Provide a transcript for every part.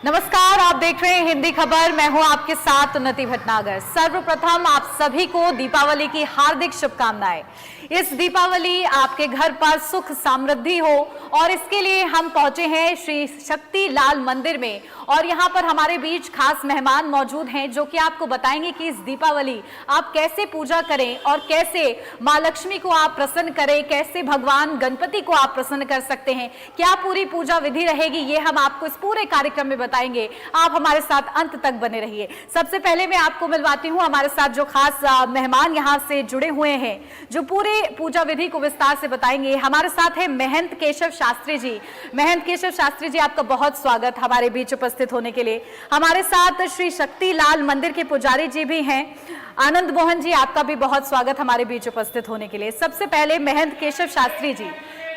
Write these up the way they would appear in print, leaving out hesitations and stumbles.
नमस्कार, आप देख रहे हैं हिंदी खबर। मैं हूं आपके साथ उन्नति भटनागर। सर्वप्रथम आप सभी को दीपावली की हार्दिक शुभकामनाएं। इस दीपावली आपके घर पर सुख समृद्धि हो और इसके लिए हम पहुंचे हैं श्री शक्ति लाल मंदिर में और यहां पर हमारे बीच खास मेहमान मौजूद हैं जो कि आपको बताएंगे कि इस दीपावली आप कैसे पूजा करें और कैसे मां लक्ष्मी को आप प्रसन्न करें, कैसे भगवान गणपति को आप प्रसन्न कर सकते हैं, क्या पूरी पूजा विधि रहेगी, ये हम आपको इस पूरे कार्यक्रम में बताएंगे। आप हमारे साथ अंत तक बने रहिए। सबसे पहले मैं आपको मिलवाती हूं हमारे साथ जो खास मेहमान यहां से जुड़े हुए हैं जो पूरे पूजा विधि को विस्तार से बताएंगे। हमारे साथ है महंत केशव शास्त्री जी। महंत केशव शास्त्री जी, आपका बहुत स्वागत हमारे बीच उपस्थित होने के लिए। हमारे साथ श्री शक्ति लाल मंदिर के पुजारी जी भी हैं। आनंद मोहन जी, आपका भी बहुत स्वागत हमारे बीच उपस्थित होने के लिए। सबसे पहले महंत केशव शास्त्री जी,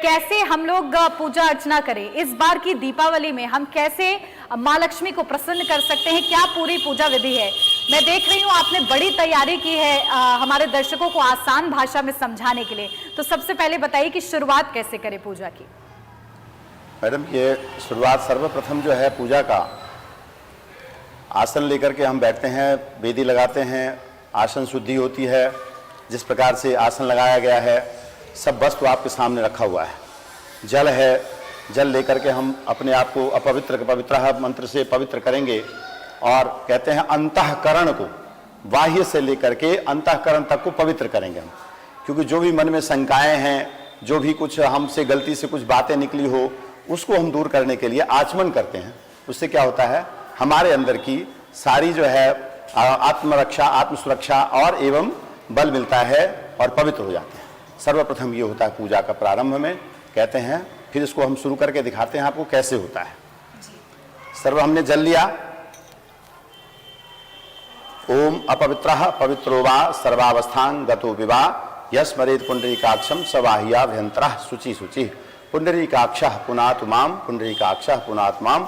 कैसे हम लोग पूजा अर्चना करें इस बार की दीपावली में, हम कैसे मां लक्ष्मी को प्रसन्न कर सकते हैं, क्या पूरी पूजा विधि है? मैं देख रही हूँ आपने बड़ी तैयारी की है हमारे दर्शकों को आसान भाषा में समझाने के लिए, तो सबसे पहले बताइए कि शुरुआत कैसे करें पूजा की? मैडम, ये शुरुआत सर्वप्रथम जो है पूजा का, आसन लेकर के हम बैठते हैं, वेदी लगाते हैं, आसन शुद्धि होती है। जिस प्रकार से आसन लगाया गया है सब वस्तु आपके सामने रखा हुआ है। जल है, जल लेकर के हम अपने आप को पवित्र मंत्र से पवित्र करेंगे और कहते हैं अंतःकरण को, बाह्य से लेकर के अंतःकरण तक को पवित्र करेंगे हम। क्योंकि जो भी मन में शंकाएं हैं, जो भी कुछ हमसे गलती से कुछ बातें निकली हो, उसको हम दूर करने के लिए आचमन करते हैं। उससे क्या होता है, हमारे अंदर की सारी जो है आत्मरक्षा, आत्मसुरक्षा और एवं बल मिलता है और पवित्र हो जाते हैं। सर्वप्रथम ये होता है पूजा का प्रारंभ में, कहते हैं। फिर इसको हम शुरू करके दिखाते हैं आपको कैसे होता है। सर्व हमने जल लिया। ओम अपवित्रः पवित्रो वा सर्वावस्थान गतो विवा यस्मरेत पुंडरीकाक्षम सवाह्याभ्यंतरः शुचि शुचि पुंडरीकाक्षः पुनातु माम पुंडरीकाक्षः पुनातु माम।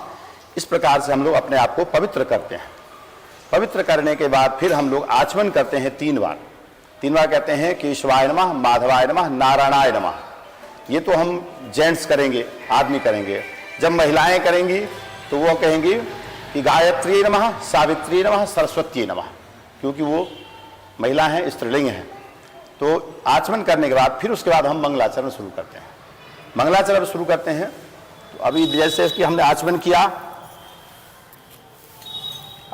इस प्रकार से हम लोग अपने आप को पवित्र करते हैं। पवित्र करने के बाद फिर हम लोग आचमन करते हैं 3 बार। 3 बार कहते हैं केशवाय नमः, माधवाय नमः, नारायणाय नमः। ये तो हम जेंट्स करेंगे, आदमी करेंगे। जब महिलाएं करेंगी तो वो कहेंगी कि गायत्री नमः, सावित्री नमः, सरस्वती नमः, क्योंकि वो महिला हैं, स्त्रीलिंग हैं। तो आचमन करने के बाद फिर उसके बाद हम मंगलाचरण शुरू करते हैं। मंगलाचरण शुरू करते हैं तो अभी जैसे कि हमने आचमन किया,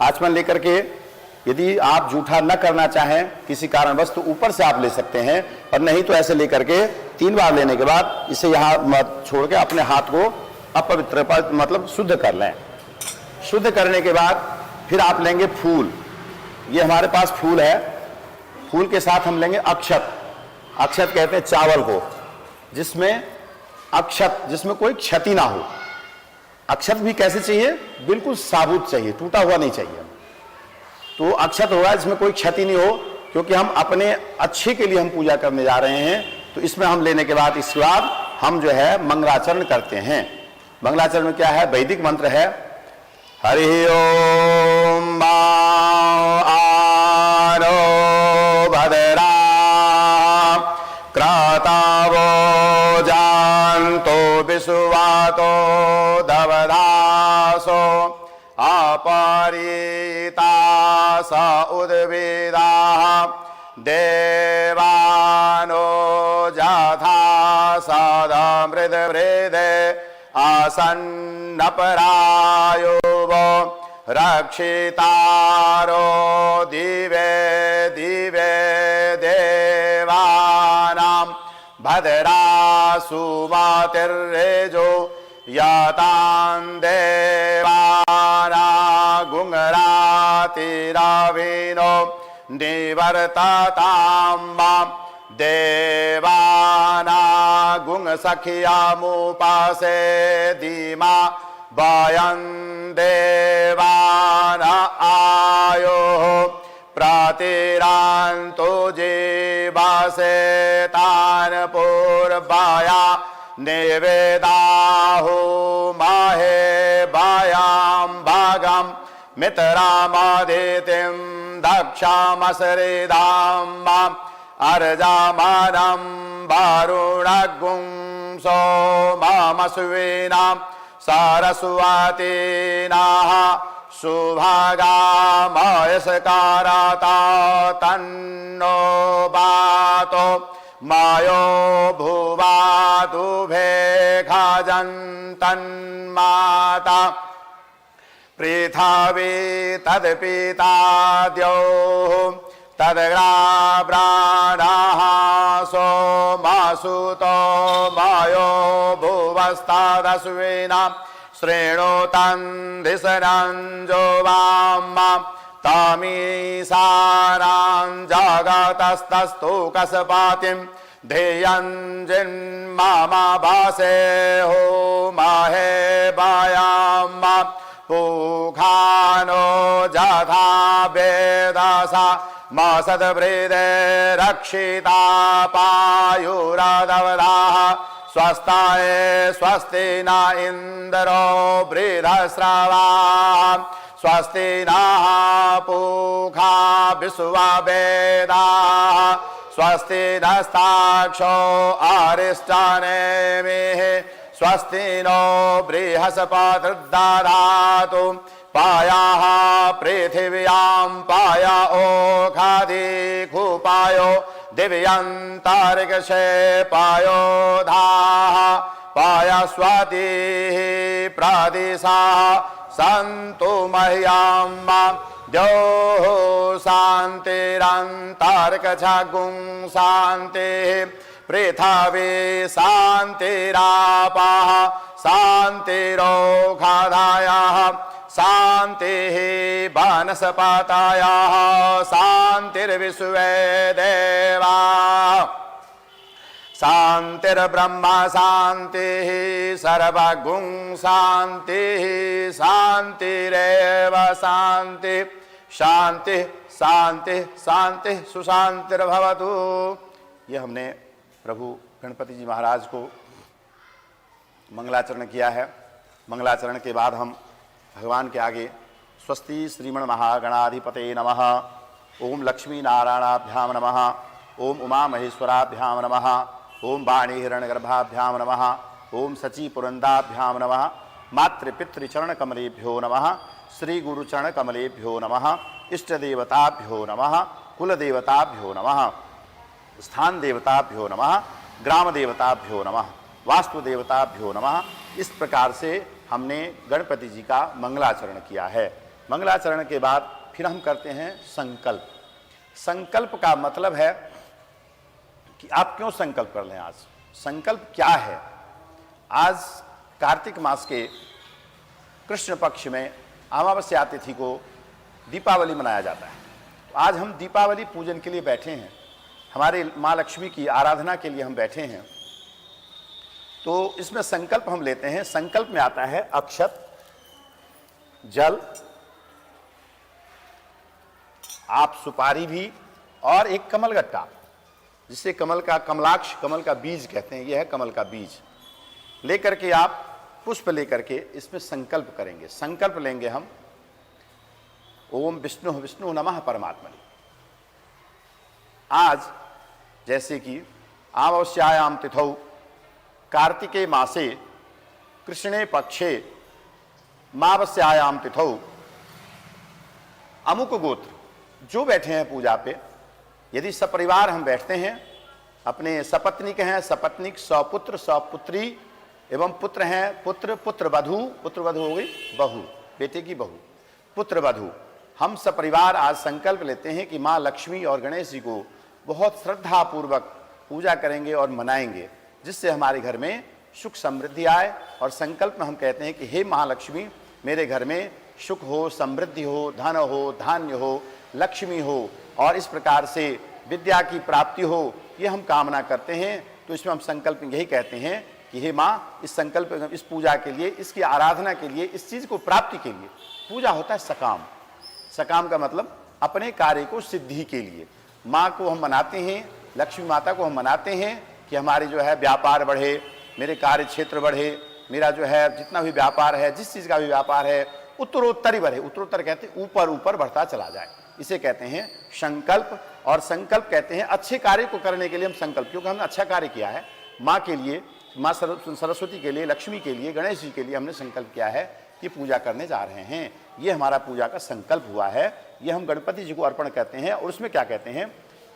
आचमन लेकर के यदि आप जूठा न करना चाहें किसी कारणवश तो ऊपर से आप ले सकते हैं, और नहीं तो ऐसे लेकर के 3 बार लेने के बाद इसे यहाँ छोड़ के अपने हाथ को अपवित्र मतलब शुद्ध कर लें। शुद्ध करने के बाद फिर आप लेंगे फूल। ये हमारे पास फूल है। फूल के साथ हम लेंगे अक्षत। अक्षत कहते हैं चावल को, जिसमें अक्षत, जिसमें कोई क्षति ना हो। अक्षत भी कैसे चाहिए, बिल्कुल साबुत चाहिए, टूटा हुआ नहीं चाहिए। तो अक्षत होगा जिसमें कोई क्षति नहीं हो, क्योंकि हम अपने अच्छे के लिए हम पूजा करने जा रहे हैं। तो इसमें हम लेने के बाद इसके बाद हम जो है मंगलाचरण करते हैं। मंगलाचरण में क्या है, वैदिक मंत्र है, हरि ओम आरो भद्रा क्रतावो जानतो विश्वातो दवदासो अपरिता स उद्भिदा देवानो जथा सदमृदवृदे आसन्नपरायो रक्षितारो दिवे दिवे देवानां भद्रासु मातिर्रेजो यातां देवाना गुंगरातिराविनो निवर्ततां मां देवाना गुंगसखियामुपासे धीमा वयं देवाना आयो प्रतिरान्तो जीवासे तान् पूर्वाया निवेदाहो माहे वायां भागं मित्रामदितिं दक्षामसरिदां माम् अर्जामानं वरुणगुं सोममस्विनां सरस्वतीनाः सुभागामयस्कारता तन्नो बातो मायो भुवादुभे खाजन्तन्माता पृथ्वी तत्पिता द्यौः तद्ग्राब्राणाः सोमसुतो मायो भुवस्तादश्विना श्रेणोतं दिशरञ्जो वामा तमीसारां जगतस्तस्तु कसपातिं ध्येयञ्जिन्मामाभासे हो महे वायामा पूखानो जथा वेदसा मसद्वृदे रक्षिता पायुरादवदाः स्वस्ताय स्वस्ति न इन्द्रो बृहस्रवाः स्वस्ति नः पूषा विश्ववेदाः स्वस्ति नस्ताक्षो अरिष्टनेमिः स्वस्ति नो बृहस्पतिर्दधातु पायाः पृथिव्यां पाया ओखादिखुपायो दिव्यन्तरिक्षे पायो धाः पायस्वतीः प्रदिशाः सन्तु मह्यं द्योः शान्तिरन्तरिक्षगुं शान्तिः पृथ्वी शान्तिरापः शान्तिरोषधयः शान्तिः वनस्पतयः शान्तिर्विश्वे देवाः शान्तिर्ब्रह्म शान्तिः सर्वगुं शान्तिः शान्तिरेव शान्तिः शान्तिः शान्तिः शान्तिः सुशान्तिर्भवतु। ये हमने प्रभु गणपति जी महाराज को मंगलाचरण किया है। मंगलाचरण के बाद हम भगवान के आगे स्वस्ति श्रीमण महागणाधिपते नमः, ओम लक्ष्मी नारायणाभ्याम नमः, ओम उमा महेश्वराभ्याम नमः, ओम वाणी हिरण्यगर्भाभ्याम नमः, ओम सची पुरंदाभ्याम नमः, मातृपितृचरण कमलेभ्यो नमः, श्री गुरुचरण कमलेभ्यो नमः, इष्ट देवताभ्यो नमः, कुल देवताभ्यो नमः, स्थान देवताभ्यो नमः, ग्राम देवताभ्यो नमः, वास्तु देवताभ्यो नमः। इस प्रकार से हमने गणपति जी का मंगलाचरण किया है। मंगलाचरण के बाद फिर हम करते हैं संकल्प। संकल्प का मतलब है कि आप क्यों संकल्प कर लें। आज संकल्प क्या है। आज कार्तिक मास के कृष्ण पक्ष में अमावस्या तिथि को दीपावली मनाया जाता है। आज हम दीपावली पूजन के लिए बैठे हैं, हमारे माँ लक्ष्मी की आराधना के लिए हम बैठे हैं। तो इसमें संकल्प हम लेते हैं। संकल्प में आता है अक्षत, जल, आप सुपारी भी और एक कमलगट्टा, जिसे कमल का कमलाक्ष कमल का बीज कहते हैं। यह है कमल का बीज। लेकर के आप पुष्प लेकर के इसमें संकल्प करेंगे। संकल्प लेंगे हम ओम विष्णु विष्णु नमः परमात्मने। आज जैसे कि अमावस्यायां तिथौ कार्तिके मासे कृष्णे पक्षे मावस्यायां तिथौ अमुक गोत्र जो बैठे हैं पूजा पे, यदि सपरिवार हम बैठते हैं, अपने सपत्निक हैं, सपत्निक, सपुत्र, सपुत्री एवं पुत्र हैं, पुत्र, पुत्रवधू, पुत्रवधू हो गई बहू, बेटे की बहू, पुत्रवधू। हम सपरिवार आज संकल्प लेते हैं कि माँ लक्ष्मी और गणेश जी को बहुत श्रद्धापूर्वक पूजा करेंगे और मनाएंगे, जिससे हमारे घर में सुख समृद्धि आए। और संकल्प में हम कहते हैं कि हे महालक्ष्मी, मेरे घर में सुख हो, समृद्धि हो, धन हो, धान्य हो, लक्ष्मी हो और इस प्रकार से विद्या की प्राप्ति हो, ये हम कामना करते हैं। तो इसमें हम संकल्प यही कहते हैं कि हे माँ, इस संकल्प, इस पूजा के लिए, इसकी आराधना के लिए, इस चीज़ को प्राप्ति के लिए। पूजा होता है सकाम। सकाम का मतलब अपने कार्य को सिद्धि के लिए। माँ को हम मनाते हैं, लक्ष्मी माता को हम मनाते हैं कि हमारे जो है व्यापार बढ़े, मेरे कार्य क्षेत्र बढ़े, मेरा जो है जितना भी व्यापार है, जिस चीज़ का भी व्यापार है, उत्तरोत्तर ही बढ़े। उत्तरोत्तर कहते हैं ऊपर ऊपर बढ़ता चला जाए, इसे कहते हैं संकल्प। और संकल्प कहते हैं अच्छे कार्य को करने के लिए हम संकल्प, क्योंकि हमने अच्छा कार्य किया है, माँ के लिए माँ सरस्वती के लिए, लक्ष्मी के लिए, गणेश जी के लिए हमने संकल्प किया है कि पूजा करने जा रहे हैं। ये हमारा पूजा का संकल्प हुआ है, ये हम गणपति जी को अर्पण करते हैं। और उसमें क्या कहते हैं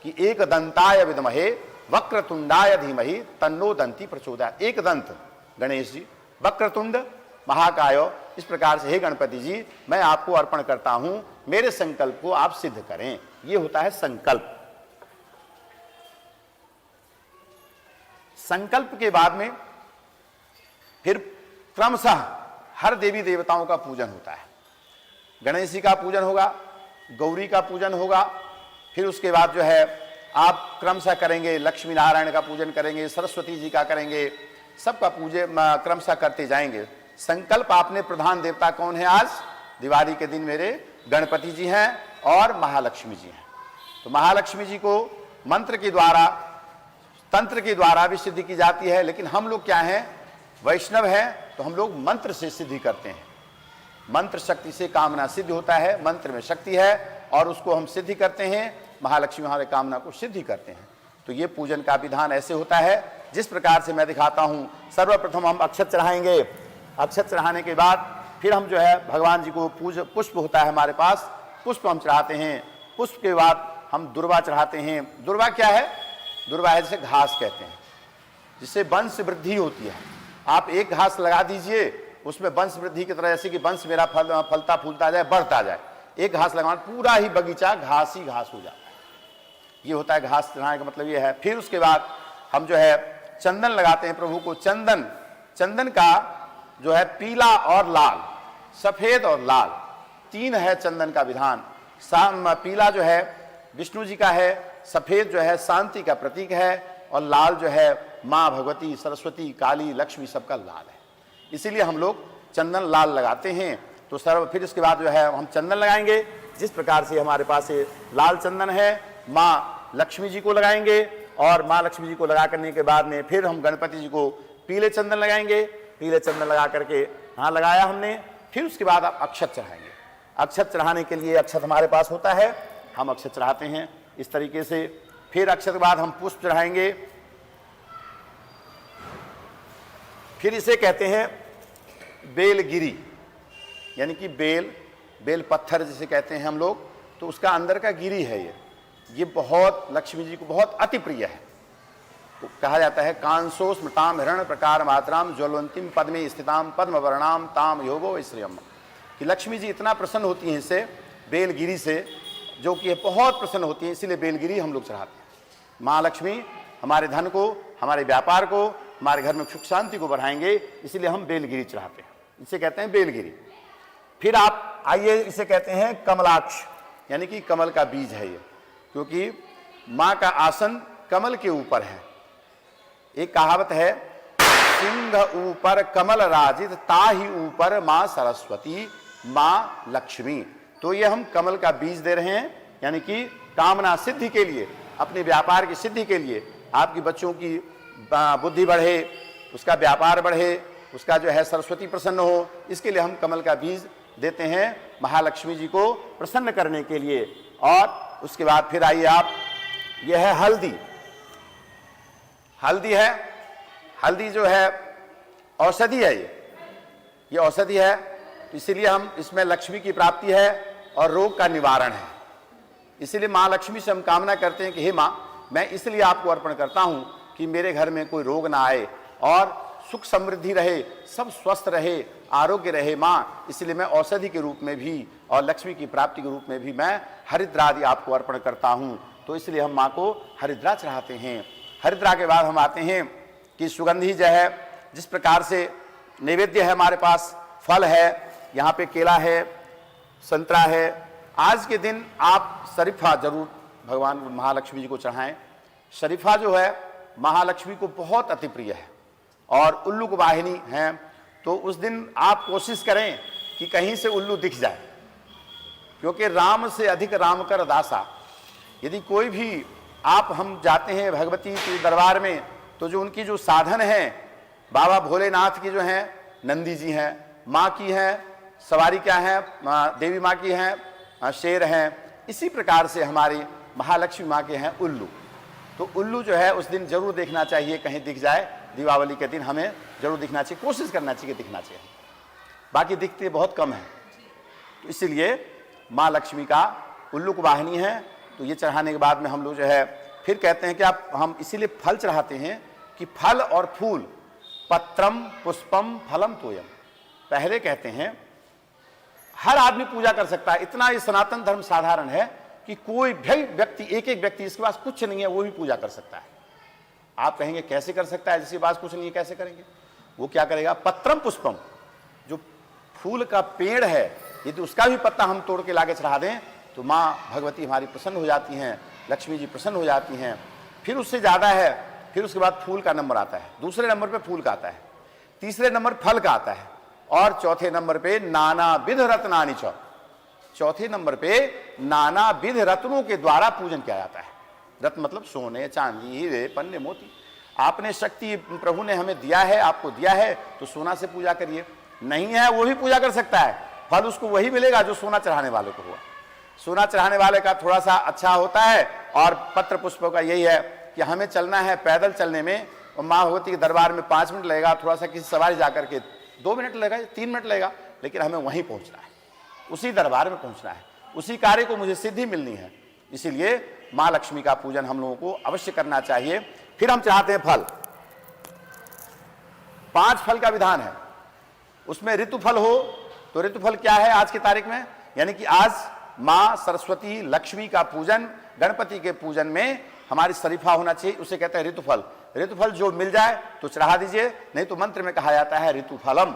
कि एक दंताय विद्महे वक्रतुंडाय धीमहि तन्नो दंती प्रचोदयात्। एक दंत गणेश जी, वक्रतुंड महाकाय, इस प्रकार से हे गणपति जी मैं आपको अर्पण करता हूं, मेरे संकल्प को आप सिद्ध करें। ये होता है संकल्प। संकल्प के बाद में फिर क्रमशः हर देवी देवताओं का पूजन होता है। गणेश जी का पूजन होगा, गौरी का पूजन होगा, फिर उसके बाद जो है आप क्रमशः करेंगे, लक्ष्मी नारायण का पूजन करेंगे, सरस्वती जी का करेंगे, सबका पूजन क्रमशः करते जाएंगे। संकल्प आपने प्रधान देवता कौन है आज दिवाली के दिन? मेरे गणपति जी हैं और महालक्ष्मी जी हैं। तो महालक्ष्मी जी को मंत्र के द्वारा, तंत्र के द्वारा भी सिद्धि की जाती है, लेकिन हम लोग क्या हैं, वैष्णव हैं, तो हम लोग मंत्र से सिद्धि करते हैं। मंत्र शक्ति से कामना सिद्ध होता है, मंत्र में शक्ति है और उसको हम सिद्धि करते हैं। महालक्ष्मी हमारे कामना को सिद्धि करते हैं। तो ये पूजन का विधान ऐसे होता है जिस प्रकार से मैं दिखाता हूं। सर्वप्रथम हम अक्षत चढ़ाएंगे, अक्षत चढ़ाने के बाद फिर हम जो है भगवान जी को पुष्प होता है हमारे पास, पुष्प हम चढ़ाते हैं। पुष्प के बाद हम दुर्वा चढ़ाते हैं। दुर्वा क्या है? दुर्वा है जिसे घास कहते हैं, जिससे वंश वृद्धि होती है। आप एक घास लगा दीजिए, उसमें वंश वृद्धि की तरह, जैसे कि वंश मेरा फलता फूलता जाए, बढ़ता जाए। एक घास लगाना, पूरा ही बगीचा घास ही घास हो जाता है। ये होता है घास चढ़ाने का मतलब ये है। फिर उसके बाद हम जो है चंदन लगाते हैं प्रभु को। चंदन, चंदन का जो है पीला और लाल, सफेद और लाल, तीन है चंदन का विधान। पीला जो है विष्णु जी का है, सफेद जो है शांति का प्रतीक है, और लाल जो है माँ भगवती, सरस्वती, काली, लक्ष्मी सबका लाल है। इसीलिए हम लोग चंदन लाल लगाते हैं। तो फिर इसके बाद जो है हम चंदन लगाएंगे। जिस प्रकार से हमारे पास ये लाल चंदन है, माँ लक्ष्मी जी को लगाएंगे, और माँ लक्ष्मी जी को लगा करने के बाद में फिर हम गणपति जी को पीले चंदन लगाएंगे। पीले चंदन लगा करके यहाँ लगाया हमने। फिर उसके बाद आप अक्षत चढ़ाएंगे। अक्षत चढ़ाने के लिए अक्षत हमारे पास होता है, हम अक्षत चढ़ाते हैं इस तरीके से। फिर अक्षत के बाद हम पुष्प चढ़ाएंगे। फिर इसे कहते हैं बेलगिरी, यानी कि बेल पत्थर जिसे कहते हैं हम लोग, तो उसका अंदर का गिरी है ये बहुत लक्ष्मी जी को बहुत अति प्रिय है। तो कहा जाता है कांसो स्मृताम हिरण प्रकार मात्राम ज्वलंतिम पद्मे स्थिताम पद्म वर्णाम ताम योगो श्रियम, कि लक्ष्मी जी इतना प्रसन्न होती हैं इससे, बेलगिरी से, जो कि बहुत प्रसन्न होती है, इसीलिए बेलगिरी हम लोग चढ़ाते हैं। माँ लक्ष्मी हमारे धन को, हमारे व्यापार को, हमारे घर में सुख शांति को बढ़ाएंगे, इसलिए हम बेलगिरी चढ़ाते हैं। इसे कहते हैं बेलगिरी। फिर आप आइए, इसे कहते हैं कमलाक्ष, यानी कि कमल का बीज है ये, क्योंकि माँ का आसन कमल के ऊपर है। एक कहावत है, सिंह ऊपर कमल राजित ताहि ऊपर माँ सरस्वती माँ लक्ष्मी। तो ये हम कमल का बीज दे रहे हैं, यानी कि कामना सिद्धि के लिए, अपने व्यापार की सिद्धि के लिए, आपकी बच्चों की बुद्धि बढ़े, उसका व्यापार बढ़े, उसका जो है सरस्वती प्रसन्न हो, इसके लिए हम कमल का बीज देते हैं महालक्ष्मी जी को प्रसन्न करने के लिए। और उसके बाद फिर आइए आप, यह है हल्दी। हल्दी है, हल्दी जो है औषधि है, ये औषधि है, इसीलिए हम इसमें लक्ष्मी की प्राप्ति है और रोग का निवारण है। इसीलिए माँ लक्ष्मी से हम कामना करते हैं कि हे माँ, मैं इसलिए आपको अर्पण करता हूँ कि मेरे घर में कोई रोग ना आए और सुख समृद्धि रहे, सब स्वस्थ रहे, आरोग्य रहे माँ। इसलिए मैं औषधि के रूप में भी और लक्ष्मी की प्राप्ति के रूप में भी मैं हरिद्रा आदि आपको अर्पण करता हूँ। तो इसलिए हम माँ को हरिद्रा चढ़ाते हैं। हरिद्रा के बाद हम आते हैं कि सुगंधी जो है, जिस प्रकार से नैवेद्य है हमारे पास, फल है, यहाँ पे केला है, संतरा है। आज के दिन आप शरीफा जरूर भगवान महालक्ष्मी जी को चढ़ाएं। शरीफा जो है महालक्ष्मी को बहुत अति प्रिय है और उल्लू को वाहिनी है। तो उस दिन आप कोशिश करें कि कहीं से उल्लू दिख जाए, क्योंकि राम से अधिक राम कर दासा। यदि कोई भी हम जाते हैं भगवती के दरबार में, तो जो उनकी जो साधन है, बाबा भोलेनाथ की जो हैं, नंदी जी हैं, माँ की हैं, सवारी क्या है, देवी माँ की हैं, शेर हैं। इसी प्रकार से हमारी महालक्ष्मी माँ के हैं उल्लू। तो उल्लू जो है उस दिन जरूर देखना चाहिए, कहीं दिख जाए दीपावली के दिन हमें जरूर दिखना चाहिए, कोशिश करना चाहिए दिखना चाहिए। बाकी दिखते बहुत कम है, तो इसीलिए माँ लक्ष्मी का उल्लुक वाहिनी है। तो ये चढ़ाने के बाद में हम लोग जो है फिर कहते हैं कि आप हम इसीलिए फल चढ़ाते हैं कि फल और फूल, पत्रम पुष्पम फलम तोयम। पहले कहते हैं हर आदमी पूजा कर सकता है, इतना ये सनातन धर्म साधारण है कि कोई भी व्यक्ति, एक एक व्यक्ति जिसके पास कुछ नहीं है वो भी पूजा कर सकता है। आप कहेंगे कैसे कर सकता है, जिसके पास कुछ नहीं है कैसे करेंगे? वो क्या करेगा, पत्रम पुष्पम, जो फूल का पेड़ है यदि उसका भी पत्ता हम तोड़ के लाके चढ़ा दें तो माँ भगवती हमारी प्रसन्न हो जाती हैं, लक्ष्मी जी प्रसन्न हो जाती हैं। फिर उससे ज़्यादा है, फिर उसके बाद फूल का नंबर आता है, दूसरे नंबर पे फूल का आता है, तीसरे नंबर फल का आता है, और चौथे नंबर पे नाना विध रत्नानि च, चौथे नंबर पे नाना विध रत्नों के द्वारा पूजन किया जाता है। रत्न मतलब सोने, चांदी, हीरे, पन्ने, मोती। आपने शक्ति प्रभु ने हमें दिया है, आपको दिया है, तो सोना से पूजा करिए। नहीं है वो भी पूजा कर सकता है, फल उसको वही मिलेगा जो सोना चढ़ाने वाले को हुआ। सोना चढ़ाने वाले का थोड़ा सा अच्छा होता है, और पत्र पुष्पों का यही है कि हमें चलना है पैदल चलने में, और माँ भगवती के दरबार में 5 मिनट लगेगा, थोड़ा सा किसी सवारी जाकर के 2 मिनट लगेगा, 3 मिनट लगेगा, लेकिन हमें वहीं पहुंचना है, उसी दरबार में पहुंचना है, उसी कार्य को मुझे सिद्धि मिलनी है। इसीलिए माँ लक्ष्मी का पूजन हम लोगों को अवश्य करना चाहिए। फिर हम चाहते हैं फल, 5 फल का विधान है, उसमें ऋतुफल हो। तो ऋतुफल क्या है आज की तारीख में, यानी कि आज माँ सरस्वती लक्ष्मी का पूजन, गणपति के पूजन में हमारी शरीफा होना चाहिए, उसे कहते हैं ऋतुफल। ऋतुफल जो मिल जाए तो चढ़ा दीजिए, नहीं तो मंत्र में कहा जाता है ऋतुफलम।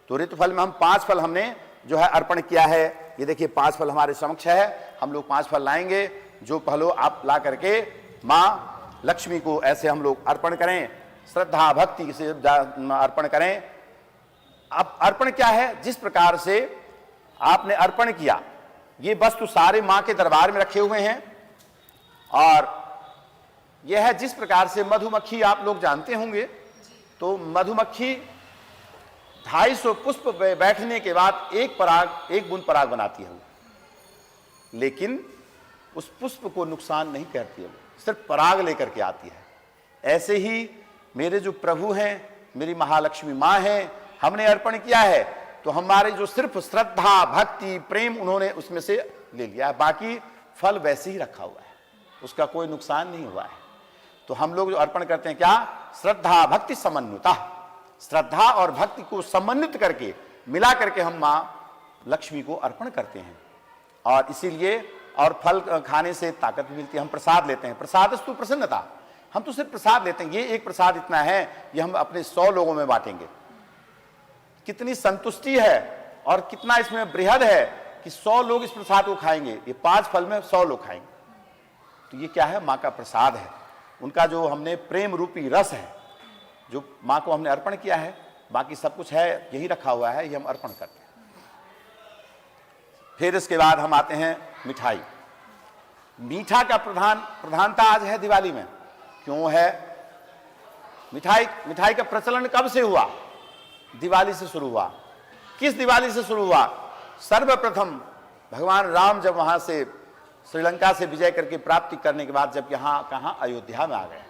तो ऋतुफल में हम 5 फल हमने जो है अर्पण किया है। ये देखिए 5 फल हमारे समक्ष है, हम लोग 5 फल लाएंगे। जो फलों आप ला करके माँ लक्ष्मी को ऐसे हम लोग अर्पण करें, श्रद्धा भक्ति से अर्पण करें। अब अर्पण क्या है, जिस प्रकार से आपने अर्पण किया, ये वस्तु सारे मां के दरबार में रखे हुए हैं, और यह है जिस प्रकार से मधुमक्खी आप लोग जानते होंगे, तो मधुमक्खी 250 पुष्प बैठने के बाद एक बूंद पराग बनाती है, लेकिन उस पुष्प को नुकसान नहीं करती है, वो सिर्फ पराग लेकर के आती है। ऐसे ही मेरे जो प्रभु हैं, मेरी महालक्ष्मी माँ हैं, हमने अर्पण किया है तो हमारे जो सिर्फ श्रद्धा भक्ति प्रेम उन्होंने उसमें से ले लिया है, बाकी फल वैसे ही रखा हुआ है, उसका कोई नुकसान नहीं हुआ है। तो हम लोग जो अर्पण करते हैं क्या, श्रद्धा भक्ति समन्विता, श्रद्धा और भक्ति को समन्वित करके मिला करके हम माँ लक्ष्मी को अर्पण करते हैं। और इसीलिए और फल खाने से ताकत भी मिलती है। हम प्रसाद लेते हैं, प्रसादस्तु प्रसन्नता, हम तो सिर्फ प्रसाद लेते हैं। ये एक प्रसाद इतना है, ये हम अपने 100 लोगों में बांटेंगे। कितनी संतुष्टि है और कितना इसमें बृहद है कि 100 लोग इस प्रसाद को खाएंगे। ये 5 फल में 100 लोग खाएंगे, तो ये क्या है, माँ का प्रसाद है। उनका जो हमने प्रेम रूपी रस है, जो माँ को हमने अर्पण किया है, बाकी सब कुछ है यही रखा हुआ है, ये हम अर्पण करते हैं। फिर इसके बाद हम आते हैं मिठाई। मीठा का प्रधानता आज है दिवाली में। क्यों है? मिठाई का प्रचलन कब से हुआ? दिवाली से शुरू हुआ। किस दिवाली से शुरू हुआ? सर्वप्रथम भगवान राम जब वहां से श्रीलंका से विजय करके प्राप्ति करने के बाद जब यहाँ कहाँ अयोध्या में आ गए,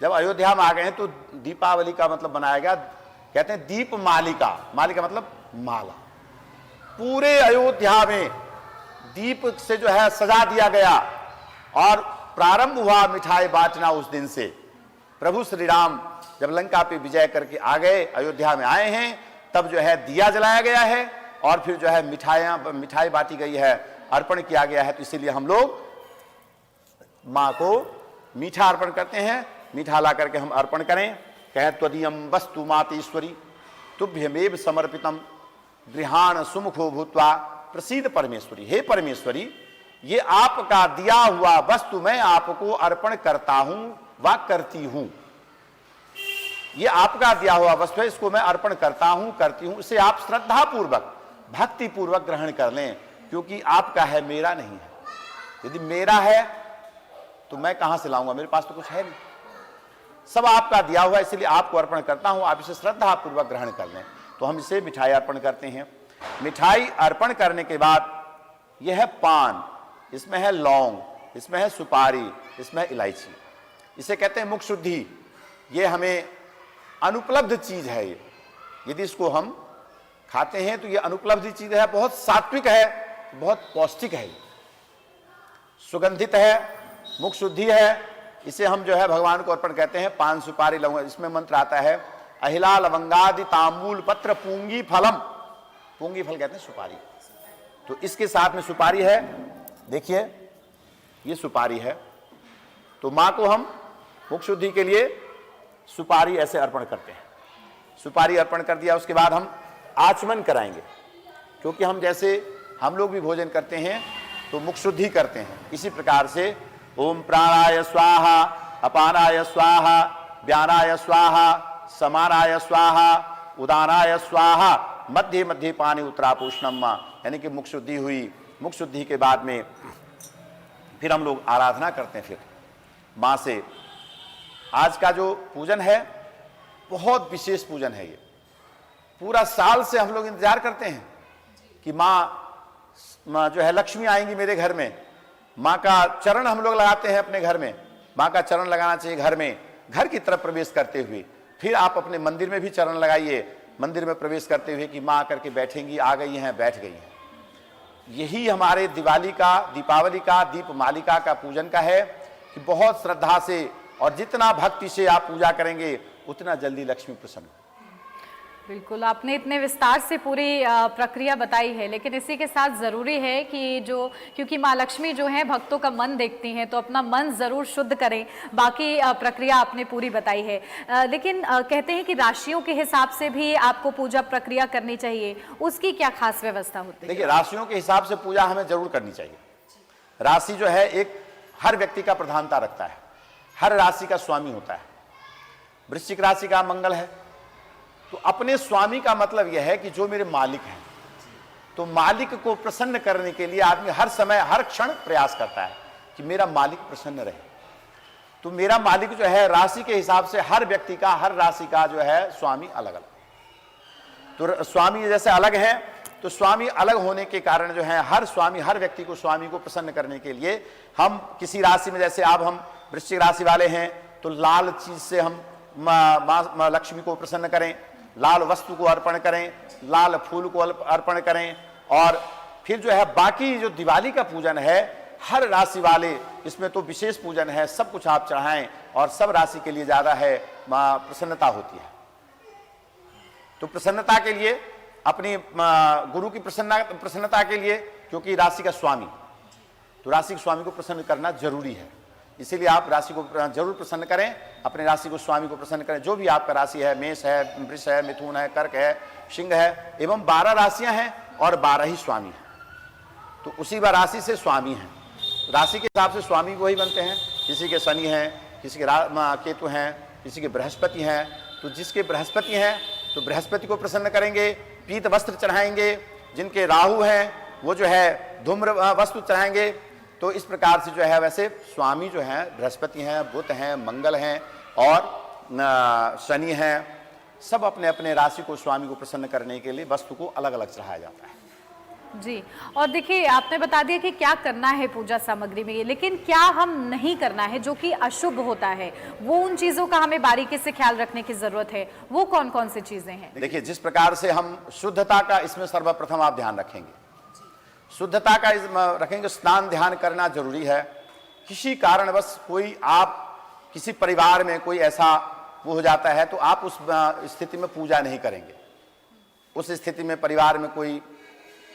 जब अयोध्या में आ गए हैं तो दीपावली का मतलब बनाया गया, कहते हैं दीप मालिका। मालिका मतलब माला। पूरे अयोध्या में दीप से जो है सजा दिया गया और प्रारंभ हुआ मिठाई बांटना उस दिन से। प्रभु श्री राम जब लंका पे विजय करके आ गए, अयोध्या में आए हैं, तब जो है दिया जलाया गया है और फिर जो है मिठाई बांटी गई है, अर्पण किया गया है। तो इसीलिए हम लोग माँ को मीठा अर्पण करते हैं। मीठा ला करके हम अर्पण करें, कहें त्वदीयम वस्तु मातेश्वरी तुभ्यमेव समर्पितम गृहाण सुमुखो भूत्वा प्रसीद परमेश्वरी। हे परमेश्वरी, ये आपका दिया हुआ वस्तु मैं आपको अर्पण करता हूं व करती हूं। ये आपका दिया हुआ वस्तु है, इसको मैं अर्पण करता हूं, करती हूं। इसे आप श्रद्धा पूर्वक भक्ति पूर्वक ग्रहण कर लें, क्योंकि आपका है, मेरा नहीं है। यदि मेरा है तो मैं कहां से लाऊंगा, मेरे पास तो कुछ है नहीं, सब आपका दिया हुआ है, इसलिए आपको अर्पण करता हूं, आप इसे श्रद्धा पूर्वक ग्रहण कर लें। तो हम इसे मिठाई अर्पण करते हैं। मिठाई अर्पण करने के बाद यह है पान, इसमें है लौंग, इसमें है सुपारी, इसमें है इलायची। इसे कहते हैं मुख शुद्धि। ये हमें अनुपलब्ध चीज है। ये यदि इसको हम खाते हैं तो ये अनुपलब्ध चीज है, बहुत सात्विक है, बहुत पौष्टिक है, सुगंधित है, मुख शुद्धि है। इसे हम जो है भगवान को अर्पण कहते हैं। पान सुपारी लवंग, इसमें मंत्र आता है अहिला लवंगादि तांबूल पत्र पूंगी फलम। पूंगी फल कहते हैं सुपारी। तो इसके साथ में सुपारी है, देखिए ये सुपारी है। तो मां को हम मुख शुद्धि के लिए सुपारी ऐसे अर्पण करते हैं। सुपारी अर्पण कर दिया, उसके बाद हम आचमन कराएंगे, क्योंकि हम जैसे हम लोग भी भोजन करते हैं तो मुख शुद्धि करते हैं। इसी प्रकार से ओम प्राणाय स्वाहा, अपानाय स्वाहा, व्यानाय स्वाहा, समानाय स्वाहा, उदानाय स्वाहा, मध्य मध्य पानी उत्तरापूष्णम, यानी कि मुख शुद्धि हुई। मुख शुद्धि के बाद में फिर हम लोग आराधना करते हैं फिर मां से। आज का जो पूजन है बहुत विशेष पूजन है। ये पूरा साल से हम लोग इंतजार करते हैं कि मां जो है लक्ष्मी आएंगी मेरे घर में। मां का चरण हम लोग लगाते हैं अपने घर में। मां का चरण लगाना चाहिए घर में, घर की तरफ प्रवेश करते हुए। फिर आप अपने मंदिर में भी चरण लगाइए, मंदिर में प्रवेश करते हुए कि मां आकर के बैठेंगी, आ गई हैं, बैठ गई हैं। यही हमारे दिवाली का, दीपावली का, दीप मालिका का पूजन का है कि बहुत श्रद्धा से और जितना भक्ति से आप पूजा करेंगे उतना जल्दी लक्ष्मी प्रसन्न। बिल्कुल, आपने इतने विस्तार से पूरी प्रक्रिया बताई है, लेकिन इसी के साथ ज़रूरी है कि क्योंकि माँ लक्ष्मी जो है भक्तों का मन देखती हैं, तो अपना मन ज़रूर शुद्ध करें। बाकी प्रक्रिया आपने पूरी बताई है, लेकिन कहते हैं कि राशियों के हिसाब से भी आपको पूजा प्रक्रिया करनी चाहिए, उसकी क्या खास व्यवस्था होती है? देखिए, राशियों के हिसाब से पूजा हमें जरूर करनी चाहिए। राशि जो है एक हर व्यक्ति का प्रधानता रखता है, हर राशि का स्वामी होता है। वृश्चिक राशि का मंगल है, तो अपने स्वामी का मतलब यह है कि जो मेरे मालिक हैं, तो मालिक को प्रसन्न करने के लिए आदमी हर समय हर क्षण प्रयास करता है कि मेरा मालिक प्रसन्न रहे। तो मेरा मालिक जो है राशि के हिसाब से हर व्यक्ति का, हर राशि का जो है स्वामी अलग अलग। तो स्वामी जैसे अलग है, तो स्वामी अलग होने के कारण जो है हर स्वामी, हर व्यक्ति को, स्वामी को प्रसन्न करने के लिए हम किसी राशि में, जैसे अब हम वृश्चिक राशि वाले हैं तो लाल चीज से हम मां लक्ष्मी को प्रसन्न करें, लाल वस्तु को अर्पण करें, लाल फूल को अर्पण करें। और फिर जो है बाकी जो दिवाली का पूजन है हर राशि वाले, इसमें तो विशेष पूजन है, सब कुछ आप चढ़ाएं और सब राशि के लिए ज्यादा है प्रसन्नता होती है। तो प्रसन्नता के लिए अपनी गुरु की प्रसन्नता के लिए, क्योंकि राशि का स्वामी, तो राशि के स्वामी को प्रसन्न करना जरूरी है। इसीलिए आप राशि को जरूर प्रसन्न करें, अपने राशि को, स्वामी को प्रसन्न करें। जो भी आपका राशि है, मेष है, वृष है, मिथुन है, कर्क है, सिंह है, एवं 12 राशियां हैं और 12 ही स्वामी हैं। तो उसी राशि से स्वामी हैं, राशि के हिसाब से स्वामी वही बनते हैं। किसी के शनि हैं, किसी के केतु हैं, किसी के बृहस्पति हैं। तो जिसके बृहस्पति हैं तो बृहस्पति को प्रसन्न करेंगे, पीत वस्त्र चढ़ाएंगे। जिनके राहु हैं वो जो है धूम्र वस्तु चढ़ाएंगे। तो इस प्रकार से जो है वैसे स्वामी जो है बृहस्पति हैं, बुध हैं, मंगल हैं और शनि हैं। सब अपने अपने राशि को, स्वामी को प्रसन्न करने के लिए वस्तु को अलग अलग चढ़ाया जाता है जी। और देखिए, आपने बता दिया कि क्या करना है पूजा सामग्री में, लेकिन क्या हम नहीं करना है जो कि अशुभ होता है, वो उन चीजों का हमें बारीकी से ख्याल रखने की जरूरत है। वो कौन कौन सी चीजें हैं? देखिए, जिस प्रकार से हम शुद्धता का इसमें सर्वप्रथम आप ध्यान रखेंगे, शुद्धता का रखेंगे। स्नान ध्यान करना जरूरी है। किसी कारणवश कोई आप किसी परिवार में कोई ऐसा वो हो जाता है तो आप उस स्थिति में पूजा नहीं करेंगे। उस स्थिति में परिवार में कोई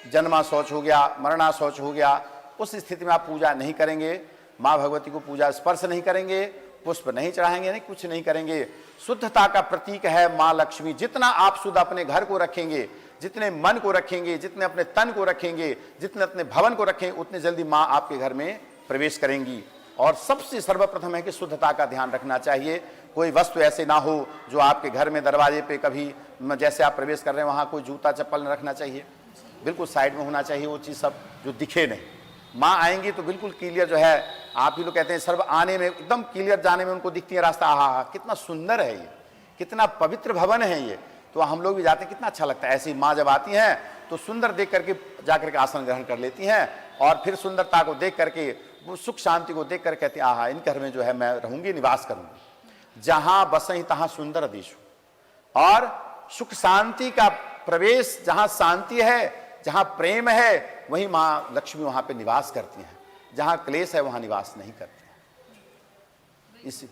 जन्मा शौच हो गया, मरना शौच हो गया, उस स्थिति में आप पूजा नहीं करेंगे। माँ भगवती को पूजा स्पर्श नहीं करेंगे, पुष्प नहीं चढ़ाएंगे, नहीं कुछ नहीं करेंगे। शुद्धता का प्रतीक है माँ लक्ष्मी। जितना आप शुद्ध अपने घर को रखेंगे, जितने मन को रखेंगे, जितने अपने तन को रखेंगे, जितने अपने भवन को रखेंगे, उतने जल्दी माँ आपके घर में प्रवेश करेंगी। और सबसे सर्वप्रथम है कि शुद्धता का ध्यान रखना चाहिए। कोई वस्तु ऐसे ना हो जो आपके घर में दरवाजे पे कभी जैसे आप प्रवेश कर रहे हैं वहाँ कोई जूता चप्पल न रखना चाहिए, बिल्कुल साइड में होना चाहिए वो चीज़ सब जो दिखे नहीं। माँ आएंगी तो बिल्कुल क्लियर जो है, आप ही लोग कहते हैं सर्व आने में एकदम क्लियर, जाने में उनको दिखती है रास्ता। आहा, कितना सुंदर है ये, कितना पवित्र भवन है ये। तो हम लोग भी जाते हैं, कितना अच्छा लगता है। ऐसी माँ जब आती हैं तो सुंदर देख करके जाकर के आसन ग्रहण कर लेती हैं और फिर सुंदरता को देख करके, वो सुख शांति को देख कर कहती हैं आहा, इन घर में जो है मैं रहूंगी, निवास करूंगी। जहां बसई तहां सुंदर देशु। और सुख शांति का प्रवेश, जहां शांति है, जहां प्रेम है, वहीं मां लक्ष्मी वहां पे निवास करती हैं। जहां क्लेश है वहां निवास नहीं करती हैं। इसी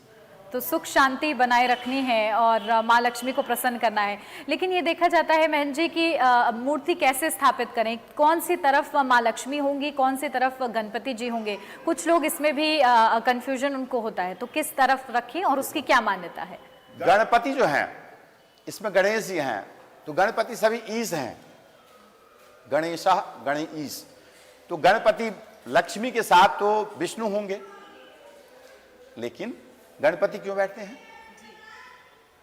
तो सुख शांति बनाए रखनी है और माँ लक्ष्मी को प्रसन्न करना है। लेकिन ये देखा जाता है महंत जी की मूर्ति कैसे स्थापित करें, कौन सी तरफ माँ लक्ष्मी होंगी, कौन सी तरफ गणपति जी होंगे, कुछ लोग इसमें भी कंफ्यूजन उनको होता है, तो किस तरफ रखें और उसकी क्या मान्यता है? गणपति जो हैं, इसमें गणेश जी हैं, तो गणपति सभी ईश हैं, गणेशा गणेश। तो गणपति लक्ष्मी के साथ तो विष्णु होंगे, लेकिन गणपति क्यों बैठते हैं?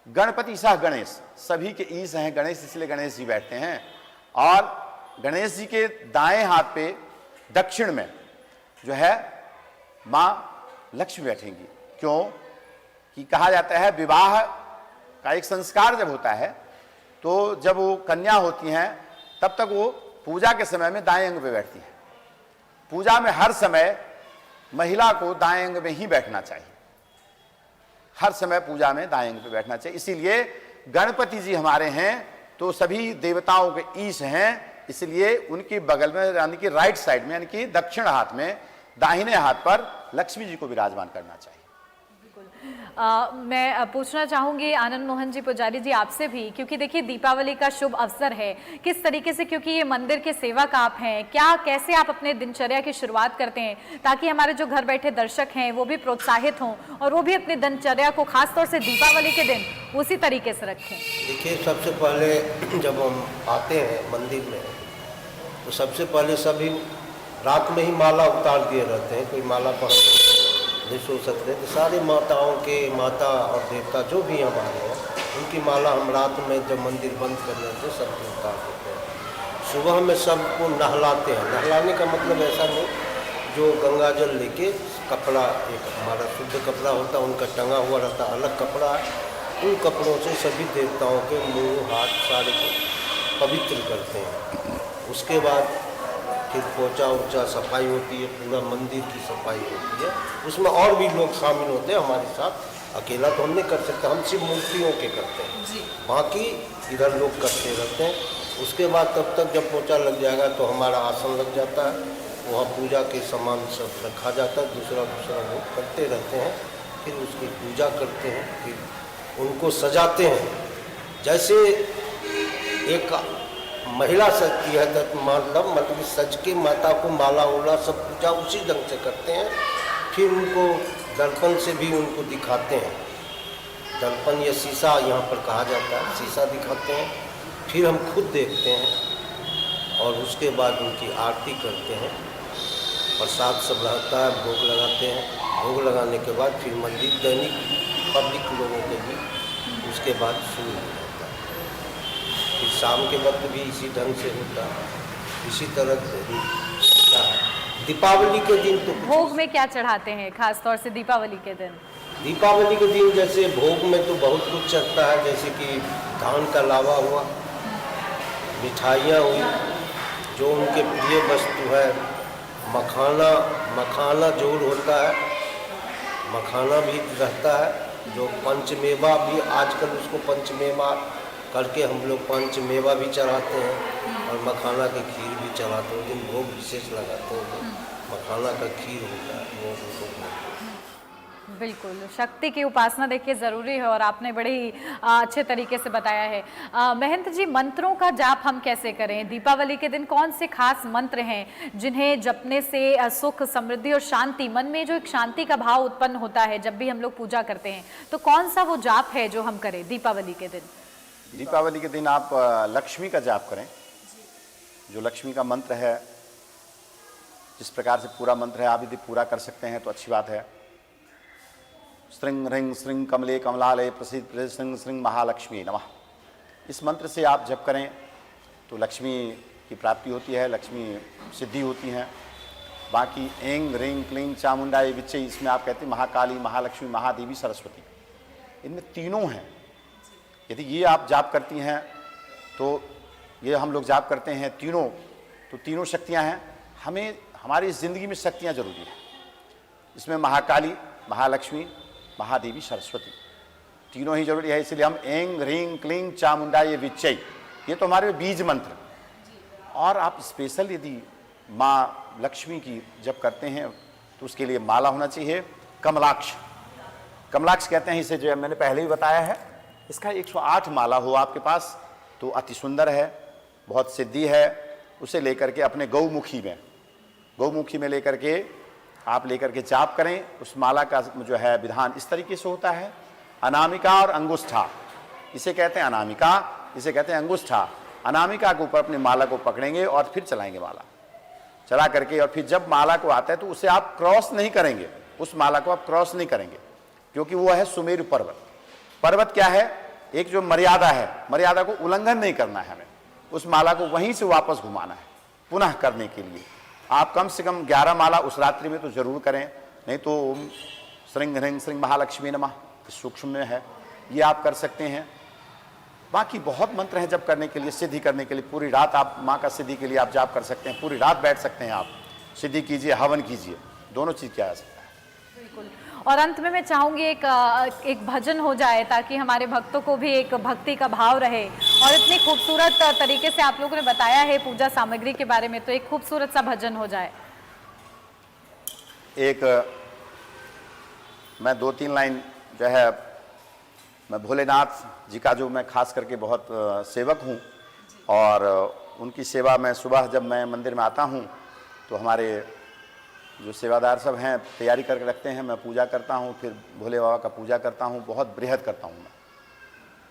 गणपति सह गणेश, सभी के ईश हैं गणेश, इसलिए गणेश जी बैठते हैं। और गणेश जी के दाएं हाथ पे दक्षिण में जो है मां लक्ष्मी बैठेंगी। क्यों कि कहा जाता है विवाह का एक संस्कार जब होता है, तो जब वो कन्या होती हैं तब तक वो पूजा के समय में दाएं अंग पे बैठती है। पूजा में हर समय महिला को दाएं अंग में ही बैठना चाहिए, हर समय पूजा में दाएं अंग पे बैठना चाहिए। इसीलिए गणपति जी हमारे हैं तो सभी देवताओं के ईश हैं, इसलिए उनके बगल में यानी कि राइट साइड में यानी कि दक्षिण हाथ में दाहिने हाथ पर लक्ष्मी जी को विराजमान करना चाहिए। मैं पूछना चाहूंगी आनंद मोहन जी पुजारी जी आपसे भी, क्योंकि देखिए दीपावली का शुभ अवसर है, किस तरीके से, क्योंकि ये मंदिर के सेवक आप हैं, क्या कैसे आप अपने दिनचर्या की शुरुआत करते हैं ताकि हमारे जो घर बैठे दर्शक हैं वो भी प्रोत्साहित हों और वो भी अपनी दिनचर्या को खासतौर से दीपावली के दिन उसी तरीके से रखें? देखिए, सबसे पहले जब हम आते हैं मंदिर में तो सबसे पहले सभी रात में ही माला उतार दिए रहते हैं, कोई माला पहन नहीं सो सकते हैं। तो सारी माताओं के माता और देवता जो भी हमारे हैं उनकी माला हम रात में जब मंदिर बंद कर देते हैं सबको उतार देते हैं। सुबह में सबको नहलाते हैं। नहलाने का मतलब ऐसा नहीं, जो गंगा जल लेके कपड़ा, एक हमारा शुद्ध कपड़ा होता है, उनका टंगा हुआ रहता अलग कपड़ा है, उन कपड़ों से सभी देवताओं के मुँह हाथ सारे को पवित्र करते हैं। उसके बाद फिर पोछा उछा सफाई होती है, पूरा मंदिर की सफाई होती है। उसमें और भी लोग शामिल होते हैं हमारे साथ, अकेला तो हम नहीं कर सकते, हम सिर्फ मूर्तियों के करते हैं, बाकी इधर लोग करते रहते हैं। उसके बाद तब तक जब पोछा लग जाएगा तो हमारा आसन लग जाता है, वहाँ पूजा के सामान सब रखा जाता है, दूसरा लोग करते रहते हैं। फिर उसकी पूजा करते हैं, फिर उनको सजाते हैं। जैसे एक महिला सजती है तो मतलब सज के माता को माला उला सब पूजा उसी ढंग से करते हैं। फिर उनको दर्पण से भी उनको दिखाते हैं, दर्पण या शीशा यहाँ पर कहा जाता है, शीशा दिखाते हैं। फिर हम खुद देखते हैं और उसके बाद उनकी आरती करते हैं, प्रसाद सब रहता है, भोग लगाते हैं। भोग लगाने के बाद फिर मंदिर दैनिक पब्लिक लोगों के भी उसके बाद शुरू हो जाता है। फिर शाम के वक्त भी इसी ढंग से होता है, इसी तरह से। दीपावली के दिन तो भोग में क्या चढ़ाते हैं खास तौर से दीपावली के दिन? दीपावली के दिन जैसे भोग में तो बहुत कुछ चढ़ता है, जैसे कि धान का लावा हुआ, मिठाइयाँ हुई, जो उनके प्रिय वस्तु है, मखाना जोड़ होता है, मखाना भी रहता है, जो पंचमेवा भी आजकल उसको पंचमेवा करके हम लोग पंचमेवा भी चढ़ाते हैं और मखाना की खीर भी चढ़ाते हैं। उस दिन भोग विशेष लगाते हैं, मखाना का खीर होता है वो उनको। बिल्कुल, शक्ति की उपासना देखिए ज़रूरी है और आपने बड़े ही अच्छे तरीके से बताया है। महंत जी, मंत्रों का जाप हम कैसे करें? दीपावली के दिन कौन से खास मंत्र हैं जिन्हें जपने से सुख, समृद्धि और शांति, मन में जो एक शांति का भाव उत्पन्न होता है जब भी हम लोग पूजा करते हैं, तो कौन सा वो जाप है जो हम करें दीपावली के दिन? दीपावली के दिन आप लक्ष्मी का जाप करें। जो लक्ष्मी का मंत्र है, जिस प्रकार से पूरा मंत्र है, आप यदि पूरा कर सकते हैं तो अच्छी बात है। श्रृंग ह्रीं श्रृंग कमले कमलालय प्रसिद्ध प्रसिद्ध श्रृंग श्रृंग महालक्ष्मी नमः। इस मंत्र से आप जप करें तो लक्ष्मी की प्राप्ति होती है, लक्ष्मी सिद्धि होती है। बाकी ऐंग ह्रीं क्लीं चामुंडाय विच्चई, इसमें आप कहते हैं महाकाली, महालक्ष्मी, महादेवी, सरस्वती, इनमें तीनों हैं। यदि ये आप जाप करती हैं तो ये हम लोग जाप करते हैं तीनों, तो तीनों शक्तियां हैं। हमें हमारी ज़िंदगी में शक्तियां जरूरी हैं। इसमें महाकाली, महालक्ष्मी, महादेवी, सरस्वती, तीनों ही जरूरी है, इसलिए हम एंग ह्रीं क्लीं चामुंडा ये विच्चय, ये तो हमारे बीज मंत्र। और आप स्पेशल यदि माँ लक्ष्मी की जब करते हैं तो उसके लिए माला होना चाहिए कमलाक्ष। कमलाक्ष कहते हैं इसे, जो मैंने पहले ही बताया है। इसका 108 माला हो आपके पास तो अति सुंदर है, बहुत सिद्धि है। उसे लेकर के अपने गौमुखी में लेकर के आप लेकर के जाप करें। उस माला का जो है विधान इस तरीके से होता है, अनामिका और अंगुष्ठा, इसे कहते हैं अनामिका, इसे कहते हैं अंगुष्ठा। अनामिका के ऊपर अपनी माला को पकड़ेंगे और फिर चलाएंगे माला, चला करके, और फिर जब माला को आता है तो उसे आप क्रॉस नहीं करेंगे, उस माला को आप क्रॉस नहीं करेंगे, क्योंकि वो है सुमेरु पर्वत। पर्वत क्या है? एक जो मर्यादा है, मर्यादा को उल्लंघन नहीं करना है हमें, उस माला को वहीं से वापस घुमाना है पुनः करने के लिए। आप कम से कम 11 माला उस रात्रि में तो जरूर करें, नहीं तो ओम श्रीं ह्रीं श्रीं महालक्ष्मी नमः सूक्ष्म में है, ये आप कर सकते हैं। बाकी बहुत मंत्र हैं जब करने के लिए, सिद्धि करने के लिए। पूरी रात आप माँ का सिद्धि के लिए आप जाप कर सकते हैं, पूरी रात बैठ सकते हैं, आप सिद्धि कीजिए, हवन कीजिए, दोनों चीज़ किया जा सकता है। बिल्कुल। और अंत में मैं चाहूंगी एक भजन हो जाए, ताकि हमारे भक्तों को भी एक भक्ति का भाव रहे। और इतनी खूबसूरत तरीके से आप लोगों ने बताया है पूजा सामग्री के बारे में, तो एक खूबसूरत सा भजन हो जाए। मैं 2-3 लाइन जो है, मैं भोलेनाथ जी का जो मैं खास करके बहुत सेवक हूँ, और उनकी सेवा में सुबह जब मैं मंदिर में आता हूँ तो हमारे जो सेवादार सब हैं तैयारी करके रखते हैं, मैं पूजा करता हूँ, फिर भोले बाबा का पूजा करता हूँ, बहुत बृहद करता हूँ मैं।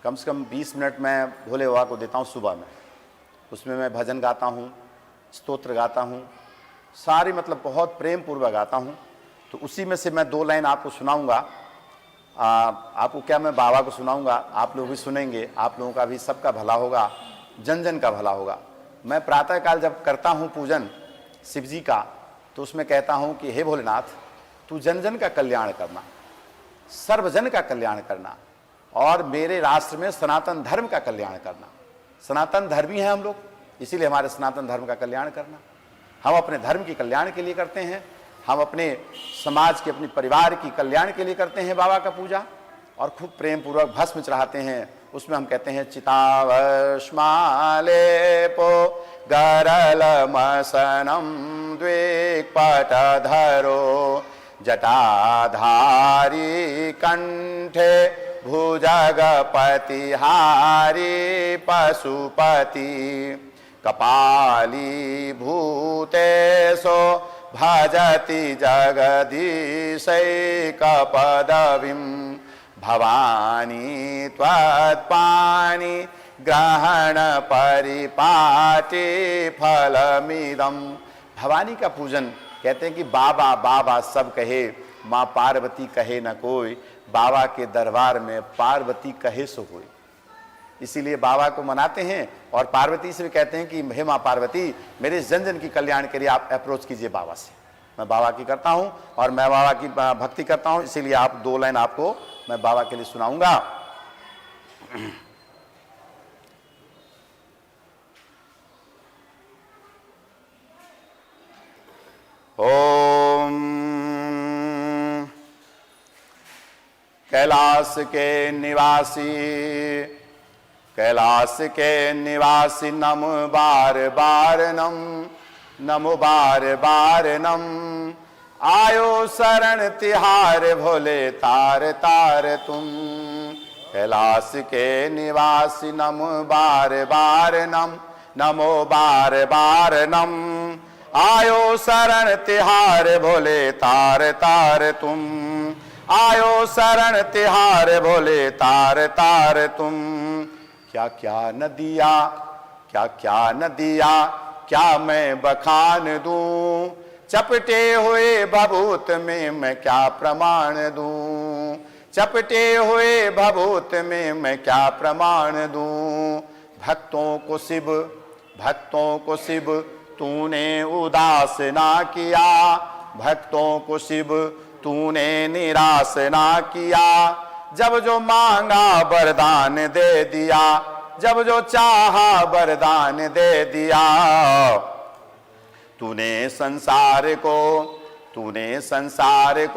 कम से कम 20 मिनट मैं भोले बाबा को देता हूँ सुबह में। उसमें मैं भजन गाता हूँ, स्तोत्र गाता हूँ, सारी मतलब बहुत प्रेम पूर्वक गाता हूँ। तो उसी में से मैं 2 लाइन आपको सुनाऊँगा। आपको क्या, मैं बाबा को सुनाऊँगा, आप लोग भी सुनेंगे, आप लोगों का भी सबका भला होगा, जन जन का भला होगा। मैं प्रातःकाल जब करता हूँ पूजन शिव जी का, तो उसमें कहता हूँ कि हे भोलेनाथ, तू जन जन का कल्याण करना, सर्वजन का कल्याण करना, और मेरे राष्ट्र में सनातन धर्म का कल्याण करना। सनातन धर्मी हैं हम लोग, इसीलिए हमारे सनातन धर्म का कल्याण करना। हम अपने धर्म के कल्याण के लिए करते हैं, हम अपने समाज के, अपने परिवार की कल्याण के लिए करते हैं बाबा का पूजा, और खूब प्रेम पूर्वक भस्म चढ़ाते हैं। उसमें हम कहते हैं चितावश्मालेपो गरलमसनम द्विपटधरो जटाधारी कंठे भुजगपतिहारी पशुपति कपाली भूतेशो भजति जगदीशैकपदवीं भवानी त्वत्पाणि ग्रहण परिपाटी फलमिदम। भवानी का पूजन कहते हैं कि बाबा बाबा सब कहे, माँ पार्वती कहे न कोई, बाबा के दरबार में पार्वती कहे सो होई। इसीलिए बाबा को मनाते हैं, और पार्वती से भी कहते हैं कि हे माँ पार्वती, मेरे जन जन की कल्याण के लिए आप अप्रोच कीजिए बाबा से। मैं बाबा की करता हूँ और मैं बाबा की भक्ति करता हूँ, इसीलिए आप 2 लाइन आपको मैं बाबा के लिए सुनाऊंगा। ओम कैलाश के निवासी नम बार बार नम, नमो बार बार नम। आयो शरण तिहार भोले तार तार तुम। कैलाश के निवासी नम बार बार नम, नमो बार बार नम। आयो शरण तिहार भोले तार तार तुम। आयो शरण तिहार भोले तार तार तुम। क्या क्या नदिया, क्या क्या नदिया, क्या मैं बखान दूं। चपटे हुए भभूत में मैं क्या प्रमाण दूं। चपटे हुए भभूत में मैं क्या प्रमाण दूं। भक्तों को शिव तूने उदास ना किया। भक्तों को शिव तूने निराश ना किया। जब जो मांगा वरदान दे दिया। जब जो चाहा वरदान दे दिया। तूने संसार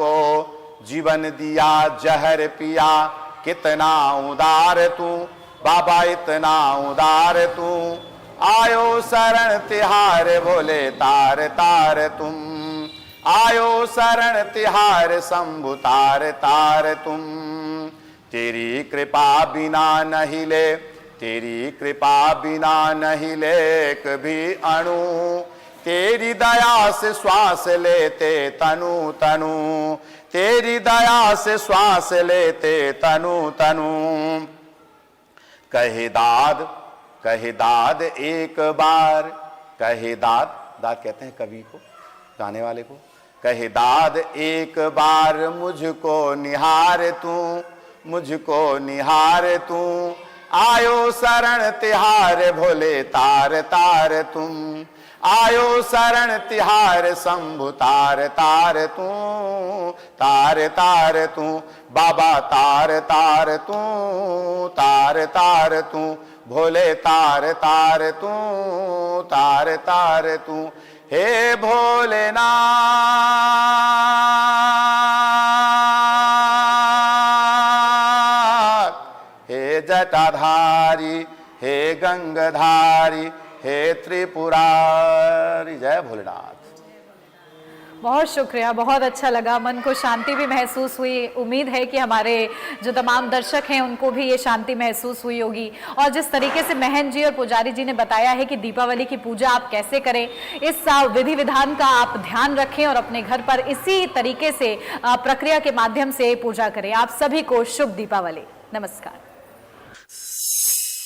को जीवन दिया, जहर पिया, कितना उदार तू बाबा, इतना उदार तू, आयो शरण तिहार भोले तार तार तुम, आयो शरण तिहार शंभु तार तार तुम। तेरी कृपा बिना नहीं ले, तेरी कृपा बिना नहीं ले कभी अणु, तेरी दया से श्वास लेते तनु तनु, तेरी दया से श्वास लेते तनु तनु। कहे दाद एक बार, कहे दाद, दाद कहते हैं कवि को, गाने वाले को। कहे दाद एक बार मुझको निहार तू, मुझको निहार तू, आयो शरण तिहार भोले तार तार तुम, आयो शरण तिहार शंभु तार तार तू, तार तार तू बाबा, तार तार तू, तार तार तू भोले, तार तार तू, तार तार तू। हे भोलेनाथ, हे जटाधारी, हे गंगाधारी, हे त्रिपुरारी। जय भोलेनाथ। बहुत शुक्रिया, बहुत अच्छा लगा, मन को शांति भी महसूस हुई। उम्मीद है कि हमारे जो तमाम दर्शक हैं उनको भी ये शांति महसूस हुई होगी। और जिस तरीके से महंत जी और पुजारी जी ने बताया है कि दीपावली की पूजा आप कैसे करें, इस विधि विधान का आप ध्यान रखें और अपने घर पर इसी तरीके से प्रक्रिया के माध्यम से पूजा करें। आप सभी को शुभ दीपावली। नमस्कार।